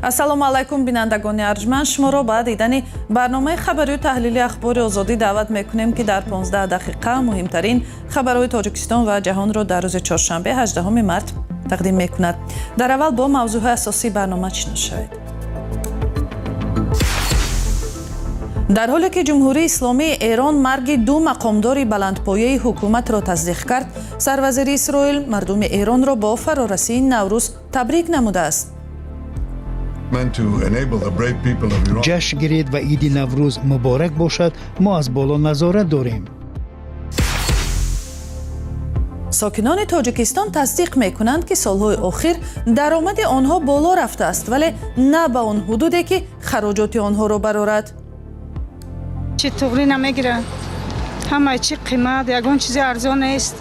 ассалому алайкум бинандагони арҷманд, шуморо ба дидани барномаи хабарию таҳлили ахбори озодӣ даъват мекунем ки дар 15 дақиқа муҳимтарин хабарҳои Тоҷикистон ва ҷаҳонро дар рӯзи чоршанбе 18 март тақдим мекунад. Дар аввал бо мавзӯъҳои асосии барнома ошно шавед. дар ҳоле ки ҷумҳурии исломии Эрон марги ду мақомдори баландпояи ҳукуматро тасдиқ кард, сарвазири Исроил мардуми Эронро бо фарорасии Наврӯз табрик намудааст. ҷашн гиред ва иди Наврӯз муборак бошад. мо аз боло назорат дорем. сокинони Тоҷикистон тасдиқ мекунанд ки солҳои охир даромади онҳо боло рафтааст, вале на ба он ҳудуде ки хароҷоти онҳоро барорад. چی توری نمیگیره همه چی قیمت یگان چیزی ارزان نیست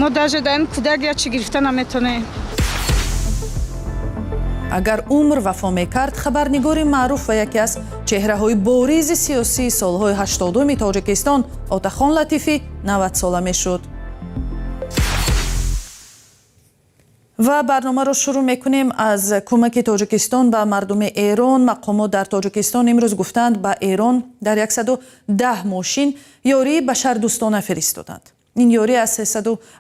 ما داشتن کودک یا چی گرفته نمیتونه агар умр вафо мекард, хабарнигори маъруф ва яке аз чеҳраҳои боризи сиёсии солҳои 80-уми Тоҷикистон Отахон Латифӣ 90 сола мешуд. ва барномаро шурӯъ мекунем аз кӯмаки Тоҷикистон ба мардуми Эрон. мақомот дар Тоҷикистон имрӯз гуфтанд ба Эрон дар 110 мошин ёрии башардӯстона фиристоданд. ин ёрӣ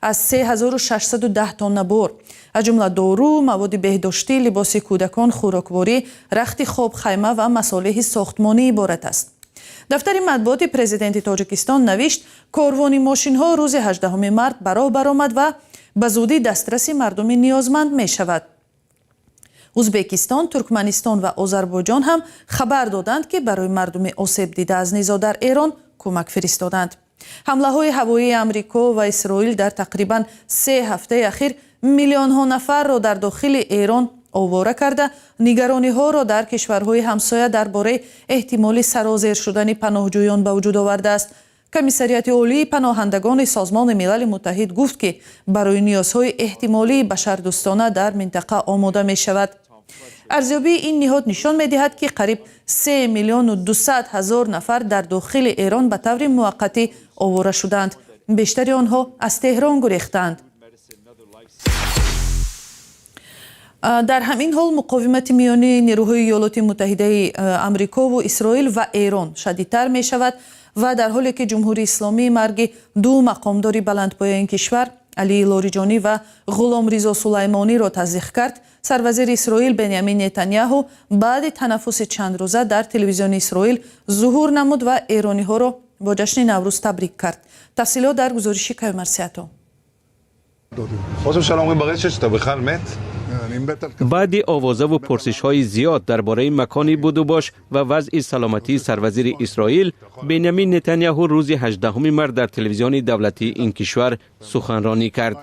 аз 3610 тонна бор, аз ҷумла дору, маводи беҳдоштӣ, либоси кӯдакон, хӯрокворӣ, рахти хоб, хайма ва масолиҳи сохтмонӣ иборат аст. дафтари матбуоти президенти Тоҷикистон навишт, корвони мошинҳо рӯзи 18 март ба роҳ баромад ва ба зудӣ дастраси мардуми ниёзманд мешавад. Узбекистон, Туркманистон ва Озарбойҷон ҳам хабар доданд ки барои мардуми осебдида аз низоъ дар Эрон кӯмак фиристоданд. ҳамлаҳои ҳавоии Амрико ва Исроил дар тақрибан 3 ҳафтаи ахир миллионҳо нафарро дар дохили Эрон овора карда, нигарониҳоро дар кишварҳои ҳамсоя дар бораи эҳтимоли сарозер шудани паноҳҷӯён ба вуҷуд овардааст. комиссарияти олии паноҳандагони Созмони Милали Муттаҳид гуфт ки барои ниёзҳои эҳтимолии башардӯстона дар минтақа омода мешавад. арзёбии ин ниҳод нишон медиҳад ки қариб 3 миллиону 200 ҳазор нафар дар дохили Эрон ба таври муваққатӣ овора шуданд. бештари онҳо аз Теҳрон гурехтанд. дар ҳамин ҳол муқовимати миёни нирӯҳои Иёлоти Муттаҳидаи Амрикову Исроил ва Эрон шадидтар мешавад ва дар ҳоле ки ҷумҳурии исломӣ марги ду мақомдори баландпояи ин кишвар Алии Лориҷонӣ ва Ғуломризо Сулаймониро тасдиқ кард, сарвазири Исроил Беньямин Нетаньяҳу баъди танаффуси чандрӯза дар телевизиони Исроил зуҳур намуд ва эрониҳоро бо ҷашни Наврӯз табрик кард. тафсилот дар гузориши Каймарсиато. баъди овозаву пурсишҳои зиёд дар бораи макони будубош ва вазъи саломатии сарвазири Исроил, Беньямин Нетаньяҳу рӯзи 18 март дар телевизиони давлатии ин кишвар суханронӣ кард.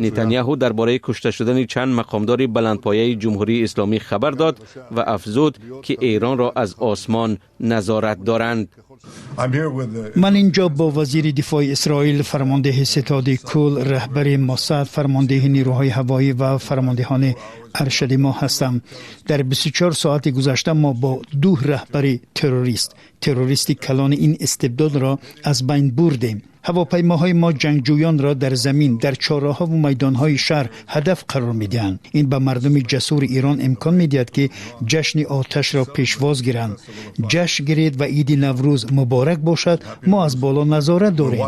Нетаньяҳу дар бораи кушта шудани чанд мақомдори баландпояи ҷумҳурии исломӣ хабар дод ва афзуд ки Эронро аз осмон назорат доранд. من اینجا با وزیر دفاع اسرائیل، فرمانده ستاد کل، رهبر موساد، فرمانده نیروهای هوایی و فرماندهان ارشد ما هستم. در 24 ساعت گذشته ما با 2 رهبر تروریستی کلان این استبداد را از بین بردیم. هواپیماهای ما جنگجویان را در زمین، در چهارراه و میدانهای شهر هدف قرار میدهند. این به مردم جسور ایران امکان میدهد که جشن آتش را پیشواز گیرند. جشن گرید و عید نوروز مبارک باشد. ما از بالا نظارت داریم.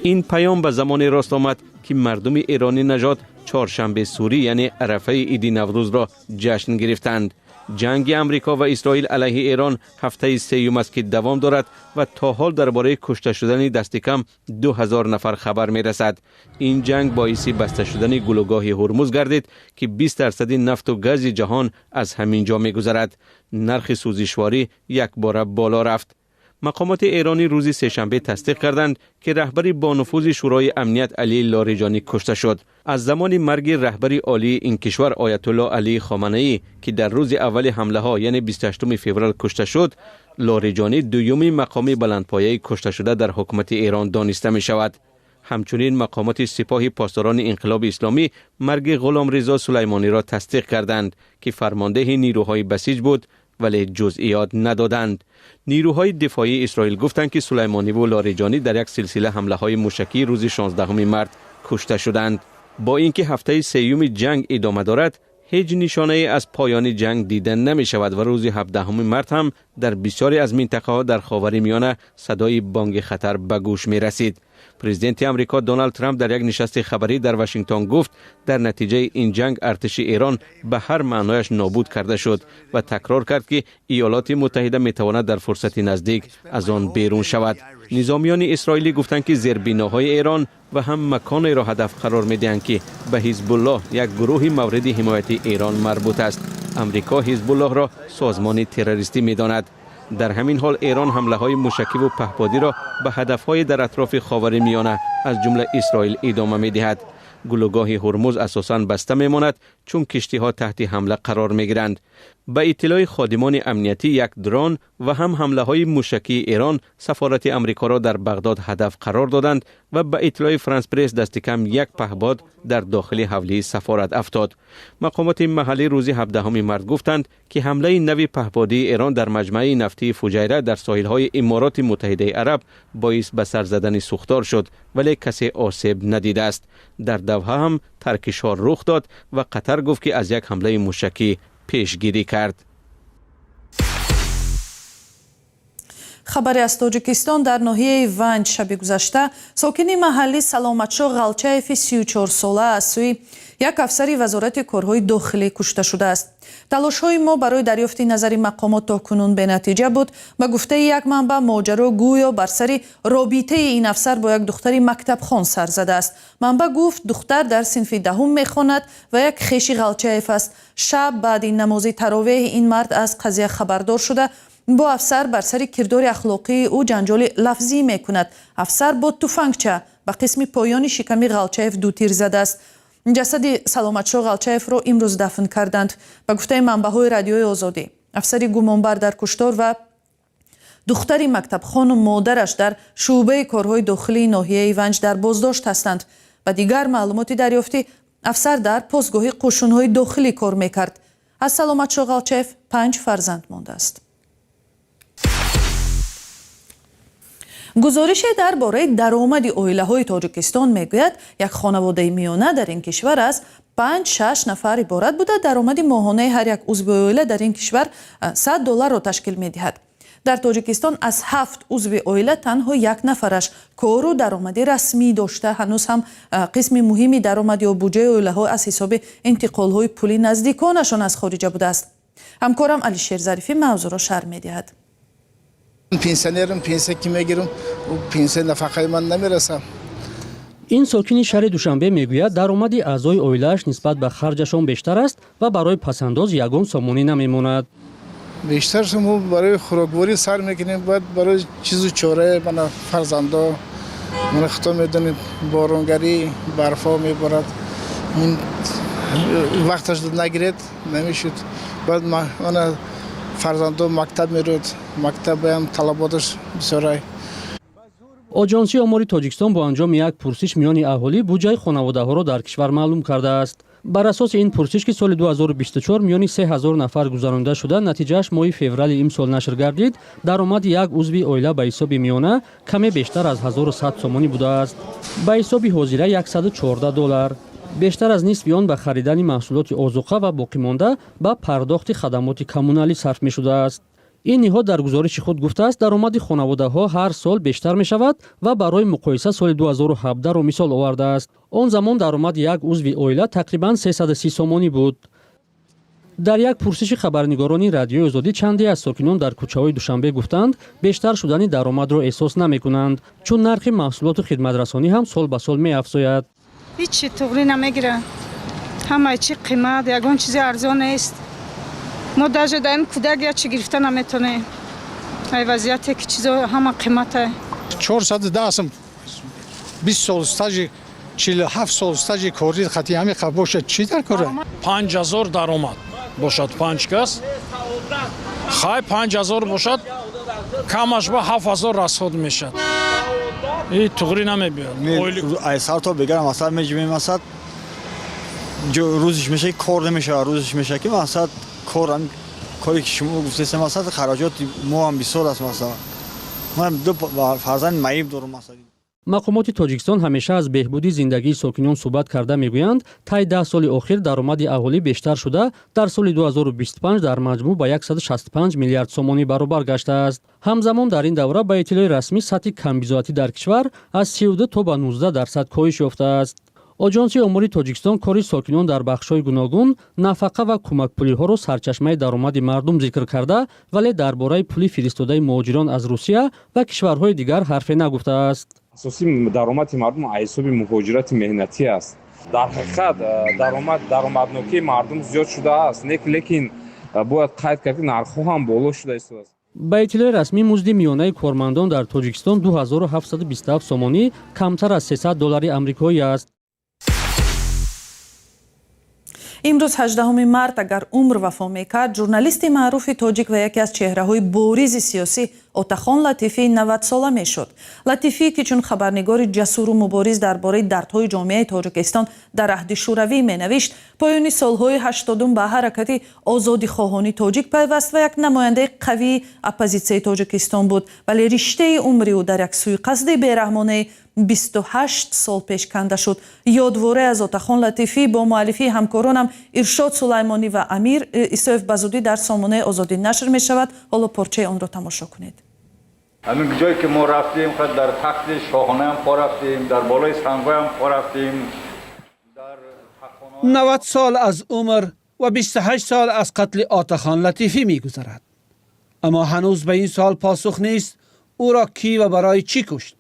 این پیام به زمان راست آمد که مردم ایرانی نژاد چهارشنبه سوری یعنی عرفه عید نوروز را جشن گرفتند. جنگ امریکا و اسرائیل علیه ایران هفته سوم است که دوام دارد و تا حال درباره کشته شدن دست کم 2000 نفر خبر می رسد. این جنگ باعث بسته شدن گلوگاه هرمز گردید که 20% نفت و گاز جهان از همین جا می گذرد. نرخ سوزشواری یک بار بالا رفت. مقامات ایرانی روز سه‌شنبه تصدیق کردند که رهبر با نفوذ شورای امنیت علی لاریجانی کشته شد. از زمان مرگ رهبر عالی این کشور آیت الله علی خامنه‌ای که در روز اول حمله ها یعنی 28 فوریه کشته شد، لاریجانی دومین مقام بلندپایه کشته شده در حکومت ایران دانسته می شود. همچنین مقامات سپاه پاسداران انقلاب اسلامی مرگ غلامرضا سلیمانی را تصدیق کردند که فرمانده نیروهای بسیج بود ولی جزئیات ندادند. نیروهای دفاعی اسرائیل گفتند که سلیمانی و لاریجانی در یک سلسله حمله‌های موشکی روز 16 مارس کشته شدند. با اینکه هفته سوم جنگ ادامه دارد، هیچ نشانه از پایان جنگ دیدن نمی شود و روز 17 مارس هم در بسیاری از منطقه ها در خاورمیانه صدای بانگ خطر به گوش می رسید. پرزیدنت آمریکا دونالد ترامپ در یک نشست خبری در واشنگتن گفت در نتیجه این جنگ ارتش ایران به هر معنایش نابود کرده شد و تکرار کرد که ایالات متحده می تواند در فرصت نزدیک از آن بیرون شود. نظامیان اسرائیلی گفتند که زیربناهای ایران و هم مکانی را هدف قرار می دهند که به حزب الله، یک گروه مورد حمایت ایران مربوط است. آمریکا حزب الله را سازمان تروریستی می داند. در همین حال ایران حمله های موشکی و پهپادی را به هدف های در اطراف خاورمیانه از جمله اسرائیل ادامه می دهد. گلوگاه هرمز اساساً بسته می ماند چون کشتی ها تحت حمله قرار می گیرند. به اطلاع خادمان امنیتی یک درون و هم حمله های موشکی ایران سفارت آمریکا را در بغداد هدف قرار دادند و به اطلاع فرانس پرس دست کم یک پهپاد در داخل حوله سفارت افتاد. مقامات محلی روز 17 مارس گفتند که حمله نوی پهپادی ایران در مجمع نفتی فجیره در ساحل های امارات متحده عرب باعث به سر زدن سوختار شد ولی کسی آسیب ندیده است. در دوحه هم ترکش‌ها رخ داد و قطر گفت که از یک حمله موشکی پیشگیری کرد. خبری از تاجیکستان در ناحیه ونج شب گذشته ساکنی محلی سلامتشو غالچاєв 34 ساله از سوی یک افسری وزارت کارهای داخلی کشته شده است. تلاش‌های ما برای دریافت نظر مقامات تاکنون به نتیجه بود. به گفته یک منبع ماجرا گویا بر سر رابطه این افسر با یک دختری مکتب خوان سر زده است. منبع گفت دختر در صنف دهم میخواند و یک خویش غالچاєv است. شب بعد نماز تراویح این مرد از قضیه خبردار شده با افسر بر سر کردار اخلاقی او جنجال لفظی میکند. افسر با تفنگچه به قسم پایان شکم غالچاєv دو تیر زده است. جسد سلامتشو غالچاєv را امروز دفن کردند. به گفته منبع‌های رادیوی آزادی افسری گمانبر در کشتار و دختری مکتب خان و مادرش در شعبه کارهای داخلی ناحیه ونج در بازداشت هستند. و دیگر معلوماتی دریافتی افسر در پاسگاه قشون‌های داخلی کار میکرد. از سلامتشو غالچاєv 5 فرزند مانده است. گزارش درباره درآمد عائله‌های تاجیکستان میگوید یک خانواده میانه در این کشور از 5-6 نفر عبارت بوده. درآمد ماهانه هر یک عضو عائله در این کشور $100 را تشکیل می‌دهد. در تاجیکستان از 7 عضو عائله تنها یک نفرش کار و درآمد رسمی داشته. هنوز هم قسم مهمی درآمد یا بودجه عائله‌ها از حساب انتقال‌های پولی نزدیکانشان از خارج بوده است. همکارم علی شیر ظریفی موضوع را شرح می‌دهد. پنسیونرم پنسیون که میگیرم و پنسیون نفقه من نمیرسه. این ساکن شهر دوشنبه میگوید درآمد اعضای عائله‌اش نسبت به خرجشان بیشتر است و برای پسنداز یگان سامانی نمیماند. بیشتر شما برای خوراکواری سر میکنیم، باید برای چیز و چاره من فرزندا من خطا میدونید بارونگری برفا میبرد این وقتش نگیرد نمیشد. باید من فرزندا مکتب میرود، مکتب هم طلباتش بسیاره. آژانسی آماری تاجیکستان با انجام یک پرسش میان اهالی بودجه خانواده‌ها را در کشور معلوم کرده است. بر اساس این پرسش که سال 2024 میان 3000 نفر گذرانده شده، نتیجهش ماه فوریه امسال نشر گردید. درآمد یک عضو عائله به حساب میانه کمی بیشتر از 1100 سومانی بوده است. به حساب حاضره $114. بیشتر از نصف آن به خریدن محصولات آذوقه و باقی مانده به پرداخت خدمات کمونالی صرف می شده است. این نهاد در گزارش خود گفته است درآمد خانواده‌ها هر سال بیشتر می شود و برای مقایسه سال 2017 را مثال آورده است. آن زمان درآمد یک عضو عائله تقریباً 330 سومانی بود. در یک پرسش خبرنگاران رادیوی آزادی چندی از ساکنان در کوچه‌های دوشنبه گفتند بیشتر شدن درآمد را احساس نمی‌کنند چون نرخ محصولات و خدمت‌رسانی هم سال به سال می‌افزاید. هیچی طوری نمیگیره. همه چی قیمت، یگان چیزی ارزان نیست. ما در این کودک یا چی گرفته نمیتونه. ای وضعیتی که چیزا همه قیمته. 410 20 سال استاژ 47 سال استاژ کاری خطی همین قبل باشد چی در کاره 5000 درآمد باشد 5 کس خای 5000 باشد کمش با 7000 رسود میشد. این طوری نمیبینم. ایسر تا بگم مثلا میجیم مثلا روزش میشه کار نمیشه روزش میشه که مثلا کاری که شما گفتید مثلا خراجات ما هم 20 است مثلا من دو فرزند معیب دارم مثلا. مقامات تاجیکستان همیشه از بهبودی زندگی ساکنان صحبت کرده میگویند طی 10 سال اخیر درآمد اهالی بیشتر شده در سال 2025 در مجموع به 165 میلیارد سومانی برابر گشته است. همزمان در این دوره به اطلاع رسمی سطح کمبیزاتی در کشور از 32 تا به 19 درصد کاهش یافته است. آژانسی اموری تاجیکستان کاری ساکنان در بخش‌های گوناگون نفقه و کمک پولی‌ها را سرچشمه درآمد مردم ذکر کرده ولی درباره پولی فرستاده مهاجران از روسیه و کشورهای دیگر حرفی نگفته است. اساسی درآمد مردم از حساب مهاجرت مهنتی است. در حقیقت درآمدناکی مردم زیاد شده است، لیکن باید قید کرد که نرخ‌ها هم بالا شده است. به اطلاع رسمی مزد میانه کارمندان در تاجیکستان 2727 سومانی کمتر از 300 دلار آمریکایی است. امروز 18 مارت اگر عمر وفا میکرد ژورنالیست معروف تاجیک و یکی از چهره‌های بارز سیاسی اوتاخان لطیفی 90 ساله میشد. لطیفی که چون خبرنگار جسور و مبارز درباره دردهای جامعه تاجیکستان در عهد شوروی مینوشت، پایان سالهای 80 به حرکت آزادی خواهانی تاجیک پیوست و یک نماینده قوی اپوزیسیون تاجیکستان بود، ولی رشته عمری او در یک سوءقصد بیرحمانه 28 سال پیش کنده شد. یادواره از اوتاخان لطیفی با مؤلفی همکارانم ارشاد سلیمانی و امیر ایسایف بزودی در سامانه آزادی نشر می شود. حالا پارچه آن را تماشا کنید. همین جایی که ما رفتیم در تخت شاهانه هم پا رفتیم، در بالای سنگ‌ها هم پا رفتیم. 90 سال از عمر و 28 سال از قتل اوتاخان لطیفی می گذرد. اما هنوز به این سال پاسخ نیست او را کی و برای چی کشت.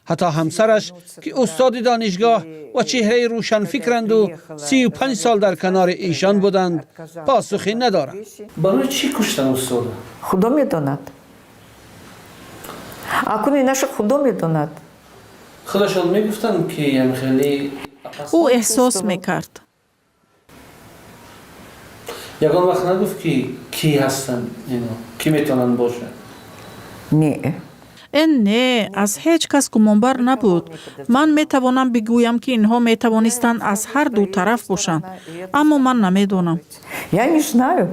حتی همسرش که استاد دانشگاه و چهره روشنفکرند و 35 سال در کنار ایشان بودند پاسخی ندارد. برای چی کشتن استاد؟ خدا میداند. اکنون نشه خدا میداند. خودشان میگفتن که خیلی او احساس میکرد. یگان وقت نگفت که کی هستن اینا، کی میتونن باشن؟ نه. نه، از هیچ کس گمانبر نبود. من میتوانم بگویم که اینها میتوانستند از هر دو طرف باشند، اما من نمیدونم. یعنی знаю.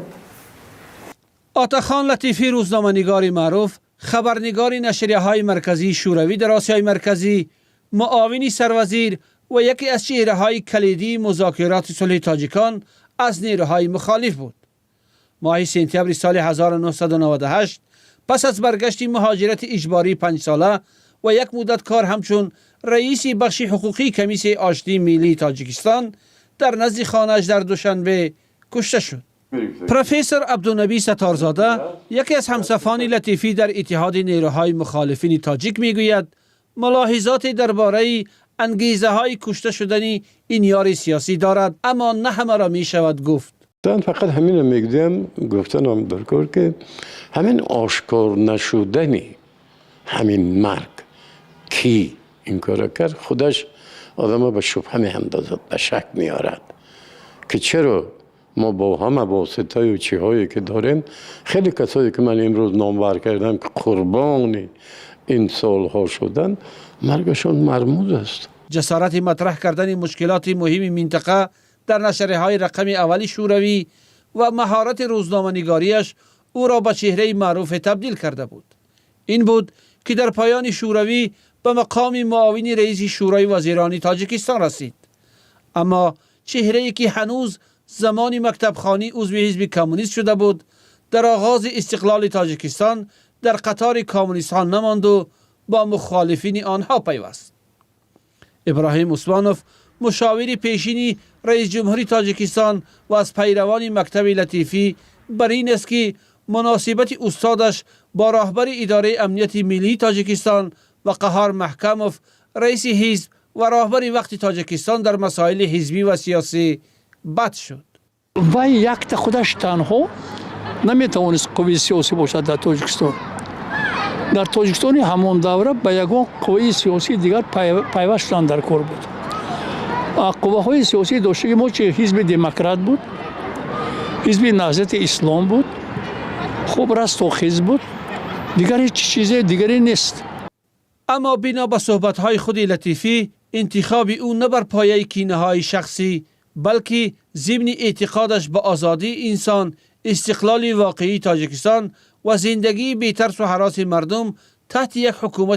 اوتاخان لطیفی روزنامه‌نگاری معروف، خبرنگاری نشریه‌های مرکزی شوروی در آسیای مرکزی، معاون سروزیر و یکی از چهره‌های کلیدی مذاکرات صلح تاجیکان از نیروهای مخالف بود. ماه سپتامبر سال 1998 پس از برگشت مهاجرت اجباری 5 ساله و یک مدت کار همچون رئیس بخش حقوقی کمیسیون آشتی ملی تاجیکستان در نزد خانه‌اش در دوشنبه کشته شد. پروفسور عبدالنبی ستارزاده یکی از همصفان لطیفی در اتحاد نیروهای مخالفین تاجیک میگوید ملاحظات درباره انگیزه های کشته شدن این یار سیاسی دارد، اما نه همه را می شود گفت. من فقط همین میگم، گفتنم درکار که همین آشکار نشدنی همین مرگ کی این کار کرد خودش آدم به شبهه میاندازد، به شک میارد که چرا ما با همه واسطه و چیزهایی که داریم خیلی کسایی که من امروز نامور کردم که قربان این سالها شدن مرگشون مرموز است. جسارت مطرح کردن مشکلات مهم منطقه در نشریه‌های رقم اولی شوروی و مهارت روزنامه‌نگاریش او را به چهره معروف تبدیل کرده بود. این بود که در پایان شوروی به مقام معاون رئیس شورای وزیران تاجیکستان رسید. اما چهره‌ای که هنوز زمان مکتبخوانی عضو حزب کمونیست شده بود، در آغاز استقلال تاجیکستان در قطار کمونیستان نماند و با مخالفین آنها پیوست. ابراهیم عثمانوف مشاور پیشین رئیس جمهوری تاجیکستان و از پیروان مکتب لطیفی بر این است که مناسبت استادش با راهبر اداره امنیت ملی تاجیکستان و قهار محکموف رئیس حزب و راهبر وقت تاجیکستان در مسائل حزبی و سیاسی بد شد. و یک خودش تنها نمیتوانست قوی سیاسی باشد در تاجیکستان. در تاجیکستان همون دوره به یگان قوی سیاسی دیگر پیوستن در کار بود. قوه‌های سیاسی داشته ما چه حزب دموکرات بود، حزب نهضت اسلام بود، خوب رستاخیز بود، دیگر هیچ چیز دیگری نیست. اما بنا به صحبت‌های خود لطیفی انتخاب او نه بر پایه کینه‌های شخصی بلکه ضمن اعتقادش به آزادی انسان، استقلال واقعی تاجیکستان و زندگی بی ترس و هراس مردم تحت یک حکومت